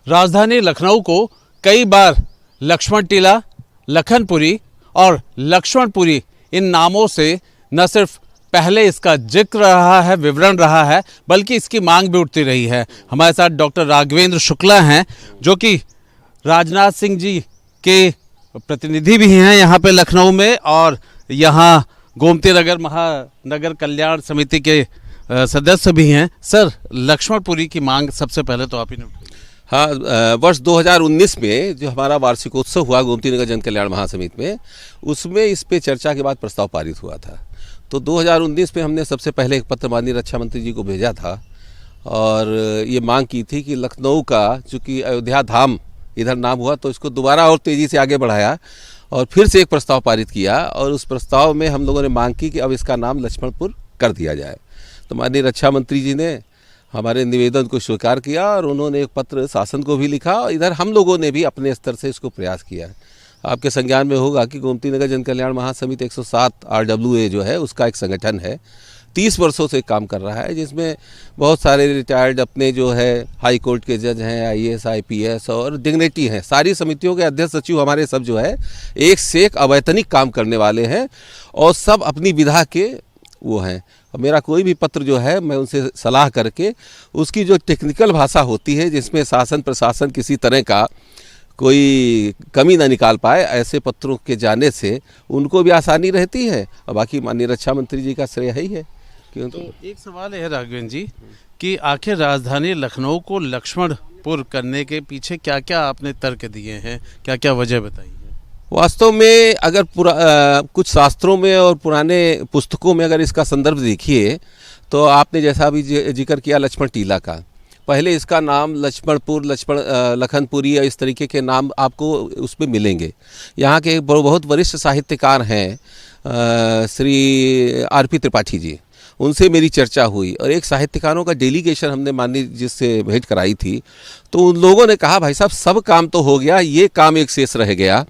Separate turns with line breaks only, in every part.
राजधानी लखनऊ को कई बार लक्ष्मण टीला, लखनपुरी और लक्ष्मणपुरी इन नामों से न सिर्फ पहले इसका जिक्र रहा है, विवरण रहा है, बल्कि इसकी मांग भी उठती रही है। हमारे साथ डॉक्टर राघवेंद्र शुक्ला हैं, जो कि राजनाथ सिंह जी के प्रतिनिधि भी हैं यहाँ पे लखनऊ में, और यहाँ गोमती नगर महानगर कल्याण समिति के सदस्य भी हैं। सर, लक्ष्मणपुरी की मांग सबसे पहले तो आप ही ने उठाई।
हाँ, वर्ष 2019 में जो हमारा वार्षिकोत्सव हुआ गोमती नगर जन कल्याण महासमिति में, उसमें इस पे चर्चा के बाद प्रस्ताव पारित हुआ था। तो 2019 में हमने सबसे पहले एक पत्र माननीय रक्षा मंत्री जी को भेजा था और ये मांग की थी कि लखनऊ का, चूँकि अयोध्या धाम इधर नाम हुआ, तो इसको दोबारा और तेज़ी से आगे बढ़ाया और फिर से एक प्रस्ताव पारित किया। और उस प्रस्ताव में हम लोगों ने मांग की कि अब इसका नाम लक्ष्मणपुर कर दिया जाए। तो माननीय रक्षा मंत्री जी ने हमारे निवेदन को स्वीकार किया और उन्होंने एक पत्र शासन को भी लिखा और इधर हम लोगों ने भी अपने स्तर से इसको प्रयास किया है। आपके संज्ञान में होगा कि गोमती नगर जन कल्याण महासमिति 107 RWA जो है उसका एक संगठन है, 30 वर्षों से काम कर रहा है, जिसमें बहुत सारे रिटायर्ड अपने जो है हाई कोर्ट के जज हैं, IAS IPS और डिग्नेटी हैं। सारी समितियों के अध्यक्ष सचिव हमारे सब जो है एक से एक अवैतनिक काम करने वाले हैं और सब अपनी विधा के वो हैं। मेरा कोई भी पत्र जो है मैं उनसे सलाह करके उसकी जो टेक्निकल भाषा होती है, जिसमें शासन प्रशासन किसी तरह का कोई कमी ना निकाल पाए, ऐसे पत्रों के जाने से उनको भी आसानी रहती है और बाकी माननीय रक्षा मंत्री जी का श्रेय ही है।
तो एक सवाल है राघवेंद्र जी कि आखिर राजधानी लखनऊ को लक्ष्मणपुर करने के पीछे क्या क्या आपने तर्क दिए हैं, क्या क्या वजह बताई है?
वास्तव में अगर कुछ शास्त्रों में और पुराने पुस्तकों में अगर इसका संदर्भ देखिए तो आपने जैसा भी जिक्र किया लक्ष्मण टीला का, पहले इसका नाम लक्ष्मणपुर, लखनपुरी या इस तरीके के नाम आपको उसमें मिलेंगे। यहाँ के बहुत वरिष्ठ साहित्यकार हैं श्री RP त्रिपाठी जी, उनसे मेरी चर्चा हुई और एक साहित्यकारों का डेलीगेशन हमने माननीय जिससे भेंट कराई थी। तो उन लोगों ने कहा भाई साहब सब काम तो हो गया, ये काम एक शेष रह गया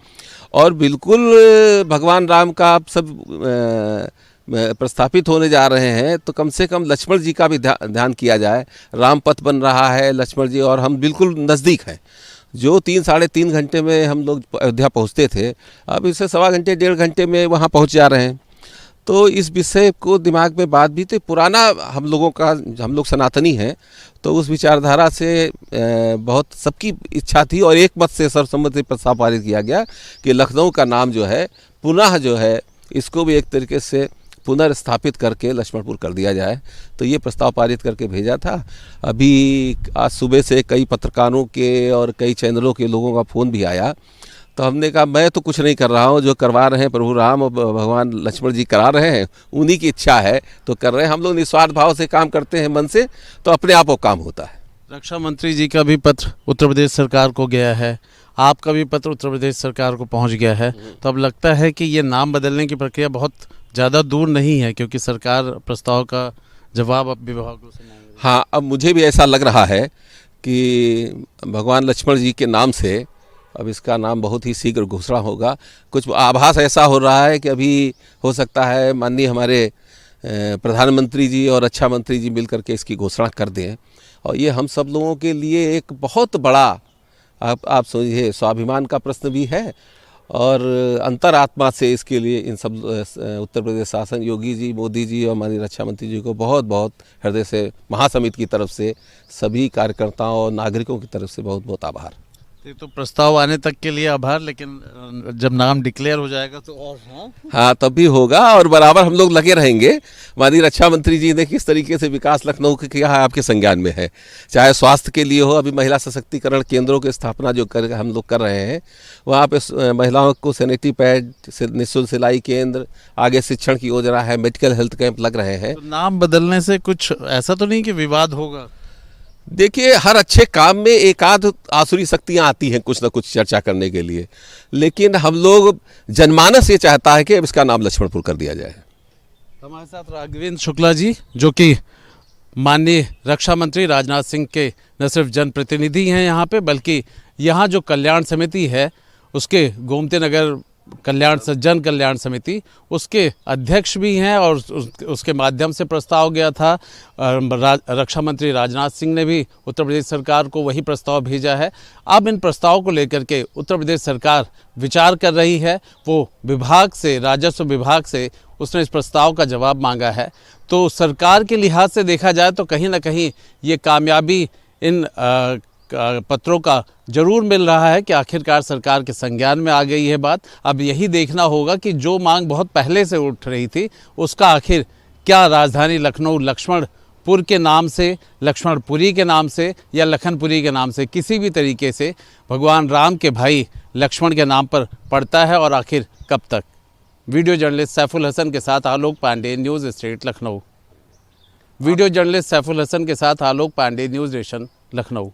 और बिल्कुल भगवान राम का आप सब प्रस्थापित होने जा रहे हैं, तो कम से कम लक्ष्मण जी का भी ध्यान किया जाए। राम पथ बन रहा है, लक्ष्मण जी और हम बिल्कुल नज़दीक हैं। जो 3-3.5 घंटे में हम लोग अयोध्या पहुंचते थे, अब इससे 1.25 घंटे 1.5 घंटे में वहां पहुंच जा रहे हैं। तो इस विषय को दिमाग में बात भी तो पुराना हम लोग सनातनी हैं, तो उस विचारधारा से बहुत सबकी इच्छा थी और एक मत से सर्वसम्मति प्रस्ताव पारित किया गया कि लखनऊ का नाम जो है पुनः जो है इसको भी एक तरीके से पुनर्स्थापित करके लक्ष्मणपुर कर दिया जाए। तो ये प्रस्ताव पारित करके भेजा था। अभी आज सुबह से कई पत्रकारों के और कई चैनलों के लोगों का फ़ोन भी आया, तो हमने कहा मैं तो कुछ नहीं कर रहा हूँ, जो करवा रहे हैं प्रभु राम और भगवान लक्ष्मण जी करा रहे हैं, उन्हीं की इच्छा है तो कर रहे हैं। हम लोग निस्वार्थ भाव से काम करते हैं मन से, तो अपने आप वो काम होता है।
रक्षा मंत्री जी का भी पत्र उत्तर प्रदेश सरकार को गया है, आपका भी पत्र उत्तर प्रदेश सरकार को पहुँच गया है, तो अब लगता है कि ये नाम बदलने की प्रक्रिया बहुत ज़्यादा दूर नहीं है, क्योंकि सरकार प्रस्ताव का जवाब अब विभागों से मांग रही है।
हाँ, अब मुझे भी ऐसा लग रहा है कि भगवान लक्ष्मण जी के नाम से अब इसका नाम बहुत ही शीघ्र घोषणा होगा। कुछ आभास ऐसा हो रहा है कि अभी हो सकता है माननीय हमारे प्रधानमंत्री जी और रक्षा मंत्री जी मिलकर के इसकी घोषणा कर दें और ये हम सब लोगों के लिए एक बहुत बड़ा आप समझिए स्वाभिमान का प्रश्न भी है और अंतरात्मा से इसके लिए इन सब उत्तर प्रदेश शासन, योगी जी, मोदी जी और माननीय रक्षा मंत्री जी को बहुत बहुत हृदय से महासमिति की तरफ से सभी कार्यकर्ताओं और नागरिकों की तरफ से बहुत बहुत आभार।
तो प्रस्ताव आने तक के लिए आभार, लेकिन जब नाम डिक्लेयर हो जाएगा तो और हाँ
तब भी होगा और बराबर हम लोग लगे रहेंगे। माननीय रक्षा मंत्री जी ने किस तरीके से विकास लखनऊ के किया है आपके संज्ञान में है, चाहे स्वास्थ्य के लिए हो, अभी महिला सशक्तिकरण केंद्रों की स्थापना जो हम लोग कर रहे हैं, वहाँ पे महिलाओं को सैनिटरी पैड, निःशुल्क सिलाई केंद्र, आगे शिक्षण की योजना है, मेडिकल हेल्थ कैंप लग रहे हैं।
तो नाम बदलने से कुछ ऐसा तो नहीं कि विवाद होगा?
देखिए, हर अच्छे काम में एक आध आसुरी शक्तियाँ आती हैं कुछ ना कुछ चर्चा करने के लिए, लेकिन हम लोग जनमानस ये चाहता है कि अब इसका नाम लक्ष्मणपुर कर दिया जाए।
हमारे साथ राघवेंद्र शुक्ला जी, जो कि माननीय रक्षा मंत्री राजनाथ सिंह के न सिर्फ जनप्रतिनिधि हैं यहाँ पे, बल्कि यहाँ जो कल्याण समिति है उसके गोमती नगर जन कल्याण समिति, उसके अध्यक्ष भी हैं और उसके माध्यम से प्रस्ताव गया था। रक्षा मंत्री राजनाथ सिंह ने भी उत्तर प्रदेश सरकार को वही प्रस्ताव भेजा है। अब इन प्रस्ताव को लेकर के उत्तर प्रदेश सरकार विचार कर रही है। वो विभाग से, राजस्व विभाग से उसने इस प्रस्ताव का जवाब मांगा है। तो सरकार के लिहाज से देखा जाए तो कहीं ना कहीं ये कामयाबी इन पत्रों का जरूर मिल रहा है कि आखिरकार सरकार के संज्ञान में आ गई है बात। अब यही देखना होगा कि जो मांग बहुत पहले से उठ रही थी उसका आखिर क्या राजधानी लखनऊ लक्ष्मणपुर के नाम से, लक्ष्मणपुरी के नाम से या लखनपुरी के नाम से, किसी भी तरीके से भगवान राम के भाई लक्ष्मण के नाम पर पड़ता है और आखिर कब तक। वीडियो जर्नलिस्ट सैफुल हसन के साथ Alok Pandey, news state Lucknow. Video journalist Saiful Hasan के साथ आलोक पांडे, न्यूज़ नेशन लखनऊ।